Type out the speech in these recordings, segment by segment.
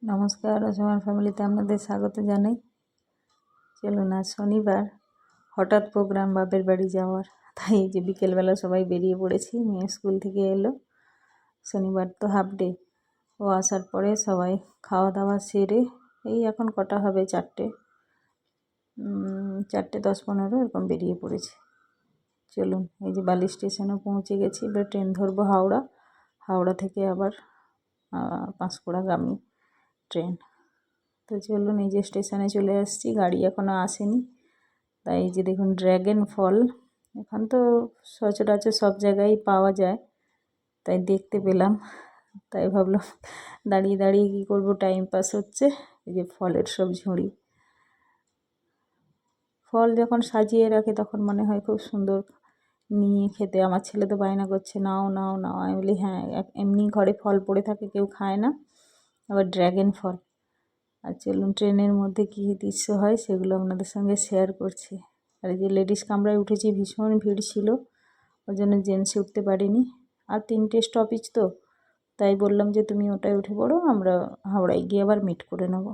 নমস্কার, অসমান ফ্যামিলিতে আপনাদের স্বাগত জানাই। চলুন, আজ শনিবার, হঠাৎ প্রোগ্রাম বাপের বাড়ি যাওয়ার। তাই এই যে বিকেলবেলা সবাই বেরিয়ে পড়েছি। মেয়ে স্কুল থেকে এলো, শনিবার তো হাফ ডে। ও আসার পরে সবাই খাওয়া দাওয়া সেরে এই এখন কটা হবে 4টে 10-15 এরকম বেরিয়ে পড়েছি। চলুন, এই যে বালি স্টেশনে পৌঁছে গেছি। এবার ট্রেন ধরবো হাওড়া থেকে আবার পাঁশকুড়াগামী ট্রেন। তো চলুন, এই যে স্টেশনে চলে আসছি, গাড়ি এখনও আসেনি। তাই এই যে দেখুন ড্র্যাগন ফল, এখন তো সচরাচর সব জায়গায় পাওয়া যায়, তাই দেখতে পেলাম। তাই ভাবলাম দাঁড়িয়ে দাঁড়িয়ে কী করবো, টাইম পাস হচ্ছে। এই যে ফলের সব ঝুড়ি, ফল যখন সাজিয়ে রাখে তখন মনে হয় খুব সুন্দর নিয়ে খেতে। আমার ছেলে তো বায়না করছে, নাও নাও নাও। আমি বলি হ্যাঁ, এমনি ঘরে ফল পড়ে থাকে, কেউ খায় না, আবার ড্র্যাগন ফল। আর চলুন, ট্রেনের মধ্যে কী দৃশ্য হয় সেগুলো আপনাদের সঙ্গে শেয়ার করছি। আর এই যে লেডিস কামরায় উঠেছি, ভীষণ ভিড় ছিল, ওই জন্য জেন্টসে উঠতে পারিনি। আর 3টে স্টপেজ তো, তাই বললাম যে তুমি ওটায় উঠে পড়ো, আমরা হাওড়ায় গিয়ে আবার মিট করে নেব।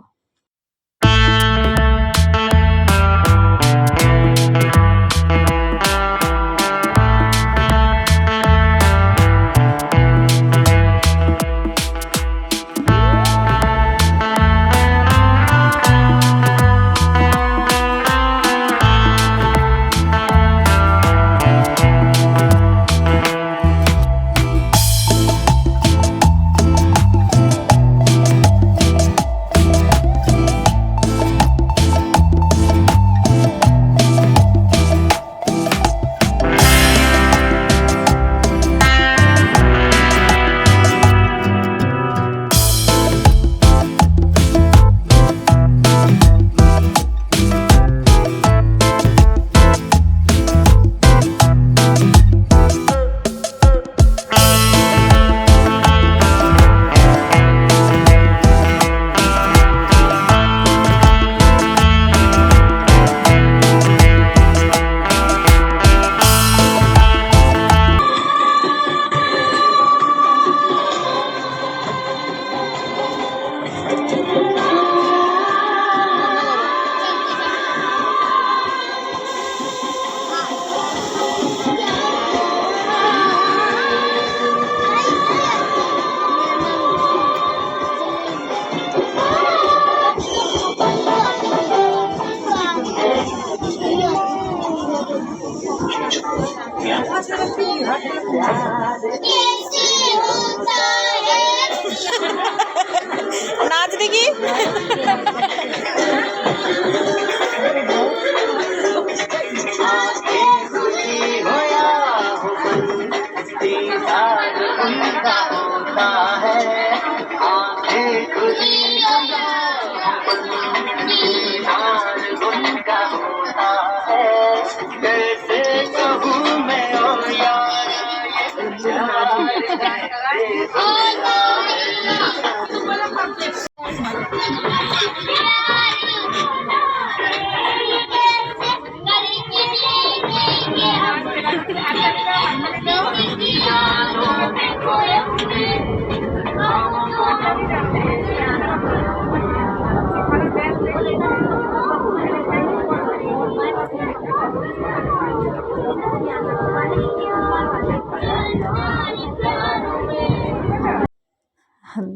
नाच देखी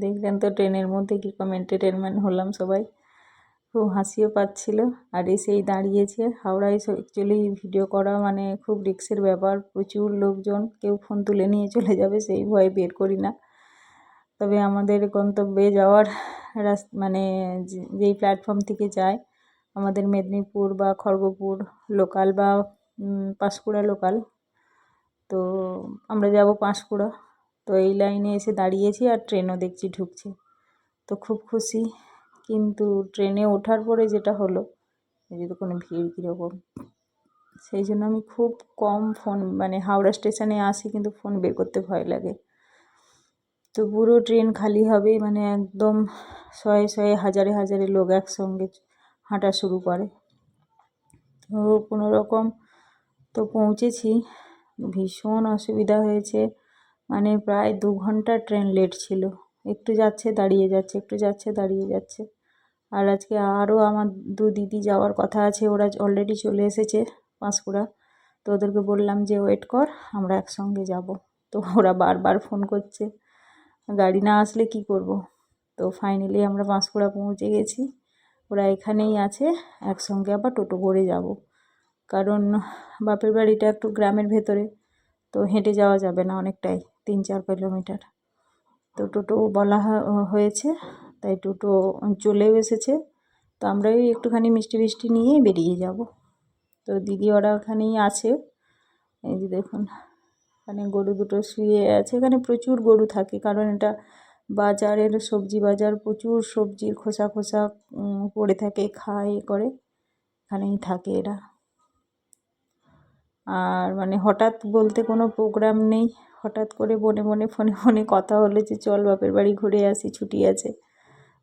দেখলেন তো ট্রেনের মধ্যে কীরকম এন্টারটেনমেন্ট হলাম সবাই, খুব হাসিও পাচ্ছিল। আর এসেই দাঁড়িয়েছে হাওড়ায়। অ্যাকচুয়ালি ভিডিও করা মানে খুব রিস্কের ব্যাপার, প্রচুর লোকজন, কেউ ফোন তুলে নিয়ে চলে যাবে সেই ভয়ে বের করি না। তবে আমাদের গন্তব্যে যাওয়ার মানে যেই প্ল্যাটফর্ম থেকে যায়, আমাদের মেদিনীপুর বা খড়গপুর লোকাল বা পাঁশকুড়া লোকাল, তো আমরা যাব পাঁশকুড়া। তো এই লাইনে এসে দাঁড়িয়েছি আর ট্রেনও দেখছি ঢুকছে, তো খুব খুশি। কিন্তু ট্রেনে ওঠার পরে যেটা হলো, এই যে কোনো ভিড় কীরকম, সেই জন্য আমি খুব কম ফোন, মানে হাওড়া স্টেশনে আসি কিন্তু ফোন বের করতে ভয় লাগে। তো পুরো ট্রেন খালি হবেই, মানে একদম শয়ে শয়ে হাজারে হাজারে লোক একসঙ্গে হাঁটা শুরু করে। তো কোনো রকম তো পৌঁছেছি, ভীষণ অসুবিধা হয়েছে, মানে প্রায় 2 ঘন্টা ট্রেন লেট ছিল। একটু যাচ্ছে দাঁড়িয়ে যাচ্ছে, একটু যাচ্ছে দাঁড়িয়ে যাচ্ছে। আর আজকে আরও আমার 2 দিদি যাওয়ার কথা আছে, ওরা অলরেডি চলে এসেছে পাঁশকুড়া। তো ওদেরকে বললাম যে ওয়েট কর, আমরা একসঙ্গে যাব। তো ওরা বারবার ফোন করছে, গাড়ি না আসলে কি করব। তো ফাইনালি আমরা পাঁশকুড়া পৌঁছে গেছি, ওরা এখানেই আছে, একসঙ্গে আবার টোটো করে যাব। কারণ বাপের বাড়িটা একটু গ্রামের ভেতরে, তো হেঁটে যাওয়া যাবে না, অনেকটাই 3-4 কিলোমিটার। তো টোটো বলা হয়েছে, তাই টোটো চলেও এসেছে। তো আমরা ওই একটুখানি মিষ্টি ফিষ্টি নিয়েই বেরিয়ে যাব। তো দিদি ওরা ওখানেই আছে, এই যে দেখুন এখানে গরু দুটো শুয়ে আছে। এখানে প্রচুর গরু থাকে, কারণ এটা বাজারের সবজি বাজার, প্রচুর সবজির খোসা খোসা পড়ে থাকে, খায় করে, এখানেই থাকে এরা। আর মানে হঠাৎ বলতে কোনো প্রোগ্রাম নেই, হঠাৎ করে মনে মনে ফোনে ফোনে কথা হলো যে চল বাপের বাড়ি ঘুরে আসি, ছুটি আছে।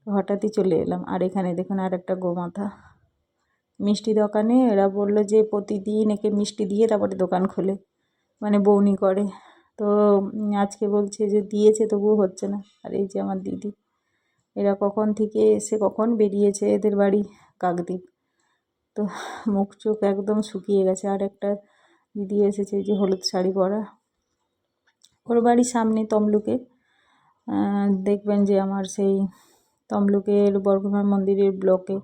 হঠাৎই চলে এলাম। আর এখানে দেখুন আর একটা গোমাতা, মিষ্টি দোকানে এরা বললো যে প্রতিদিন একে মিষ্টি দিয়ে তারপরে দোকান খোলে, মানে বউনি করে। তো আজকে বলছে যে দিয়েছে তবুও হচ্ছে না। আর এই যে আমার দিদি, এরা কখন থেকে এসে কখন বেরিয়েছে, এদের বাড়ি কাকদ্বীপ। তো মুখ চোখ একদম শুকিয়ে গেছে। আর একটা দিদি এসেছে, যে হলুদ শাড়ি পরা, ওর বাড়ির সামনে তমলুকে। দেখবেন যে আমার সেই তমলুকের বর্গভীমা মন্দিরের ব্লকে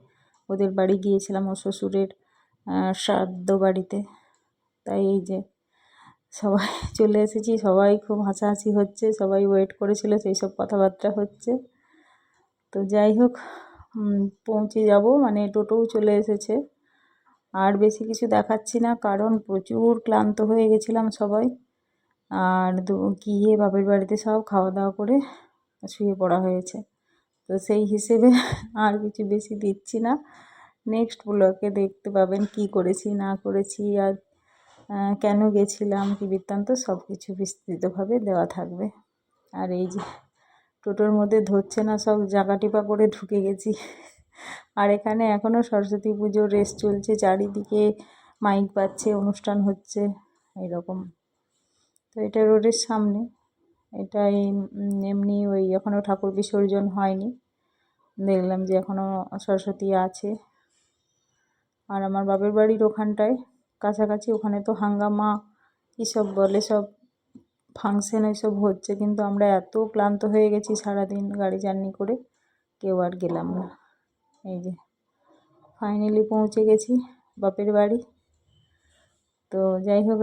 ওদের বাড়ি গিয়েছিলাম, ওর শ্বশুরের শ্রাদ্ধ বাড়িতে। তাই এই যে সবাই চলে এসেছি, সবাই খুব হাসাহাসি হচ্ছে, সবাই ওয়েট করেছিল, সেই সব কথাবার্তা হচ্ছে। তো যাই হোক পৌঁছে যাব, মানে টোটোও চলে এসেছে। আর বেশি কিছু দেখাচ্ছি না, কারণ প্রচুর ক্লান্ত হয়ে গেছিলাম সবাই। আর গিয়ে বাপের বাড়িতে সব খাওয়া দাওয়া করে শুয়ে পড়া হয়েছে। তো সেই হিসেবে আর কিছু বেশি দিচ্ছি না। নেক্সট ব্লগে দেখতে পাবেন কি করেছি না করেছি, আর কেন গেছিলাম, কি বৃত্তান্ত, সব কিছু বিস্তৃতভাবে দেওয়া থাকবে। আর এই যে টোটোর মধ্যে ধরছে না, সব জাগা টিপা করে ঢুকে গেছি। আর এখানে এখনও সরস্বতী পুজোর রেস চলছে, চারিদিকে মাইক বাজছে, অনুষ্ঠান হচ্ছে এরকম। তো এটা রোডের সামনে, এটাই এমনি ওই এখনও ঠাকুর বিসর্জন হয়নি, দেখলাম যে এখনও সরস্বতী আছে। আর আমার বাপের বাড়ির ওখানটায় কাছাকাছি, ওখানে তো হাঙ্গামা কীসব বলে, সব ফাংশন এসব হচ্ছে, কিন্তু আমরা এত ক্লান্ত হয়ে গেছি সারাদিন গাড়ি জার্নি করে, কেউ আর গেলাম না। এই যে ফাইনালি পৌঁছে গেছি বাপের বাড়ি। তো যাই হোক